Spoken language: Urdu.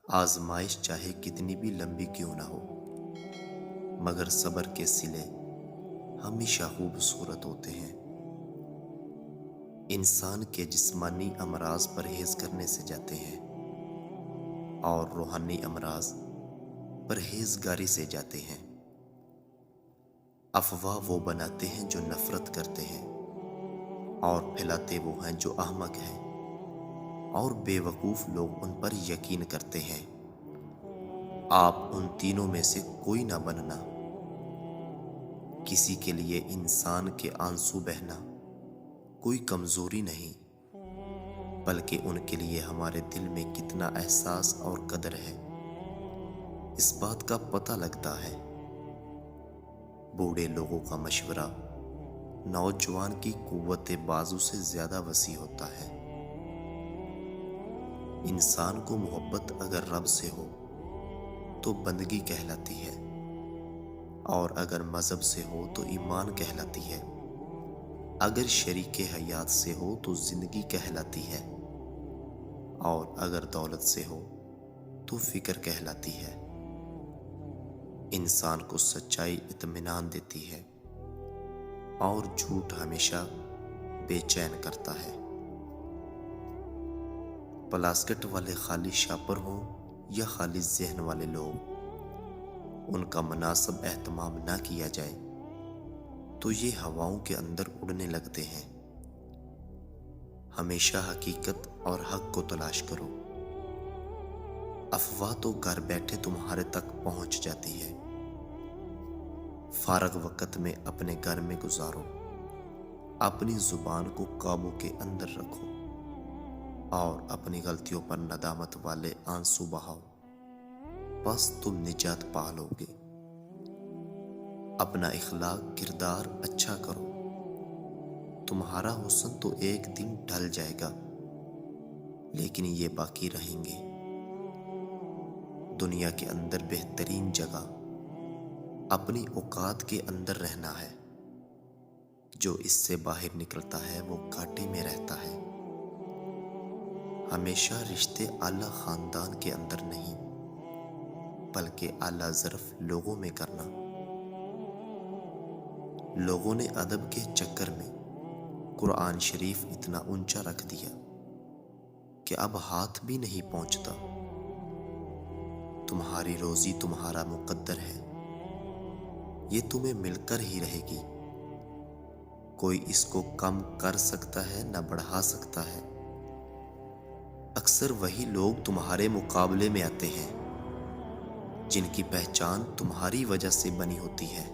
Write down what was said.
آزمائش چاہے کتنی بھی لمبی کیوں نہ ہو، مگر صبر کے صلے ہمیشہ خوبصورت ہوتے ہیں۔ انسان کے جسمانی امراض پرہیز کرنے سے جاتے ہیں اور روحانی امراض پرہیزگاری سے جاتے ہیں۔ افواہ وہ بناتے ہیں جو نفرت کرتے ہیں، اور پھیلاتے وہ ہیں جو احمق ہیں، اور بے وقوف لوگ ان پر یقین کرتے ہیں۔ آپ ان تینوں میں سے کوئی نہ بننا۔ کسی کے لیے انسان کے آنسو بہنا کوئی کمزوری نہیں، بلکہ ان کے لیے ہمارے دل میں کتنا احساس اور قدر ہے، اس بات کا پتہ لگتا ہے۔ بوڑھے لوگوں کا مشورہ نوجوان کی قوت بازو سے زیادہ وسیع ہوتا ہے۔ انسان کو محبت اگر رب سے ہو تو بندگی کہلاتی ہے، اور اگر مذہب سے ہو تو ایمان کہلاتی ہے، اگر شریک حیات سے ہو تو زندگی کہلاتی ہے، اور اگر دولت سے ہو تو فکر کہلاتی ہے۔ انسان کو سچائی اطمینان دیتی ہے، اور جھوٹ ہمیشہ بے چین کرتا ہے۔ پلاسکٹ والے خالی شاپر ہوں یا خالی ذہن والے لوگ، ان کا مناسب اہتمام نہ کیا جائے تو یہ ہواؤں کے اندر اڑنے لگتے ہیں۔ ہمیشہ حقیقت اور حق کو تلاش کرو۔ افواہ تو گھر بیٹھے تمہارے تک پہنچ جاتی ہے۔ فارغ وقت میں اپنے گھر میں گزارو، اپنی زبان کو قابو کے اندر رکھو، اور اپنی غلطیوں پر ندامت والے آنسو بہاؤ، بس تم نجات پا لو گے۔ اپنا اخلاق کردار اچھا کرو، تمہارا حسن تو ایک دن ڈھل جائے گا، لیکن یہ باقی رہیں گے۔ دنیا کے اندر بہترین جگہ اپنی اوقات کے اندر رہنا ہے۔ جو اس سے باہر نکلتا ہے وہ گھاٹے میں رہتا ہے۔ ہمیشہ رشتے اعلیٰ خاندان کے اندر نہیں، بلکہ اعلیٰ ظرف لوگوں میں کرنا۔ لوگوں نے ادب کے چکر میں قرآن شریف اتنا اونچا رکھ دیا کہ اب ہاتھ بھی نہیں پہنچتا۔ تمہاری روزی تمہارا مقدر ہے، یہ تمہیں مل کر ہی رہے گی۔ کوئی اس کو کم کر سکتا ہے نہ بڑھا سکتا ہے۔ اکثر وہی لوگ تمہارے مقابلے میں آتے ہیں جن کی پہچان تمہاری وجہ سے بنی ہوتی ہے۔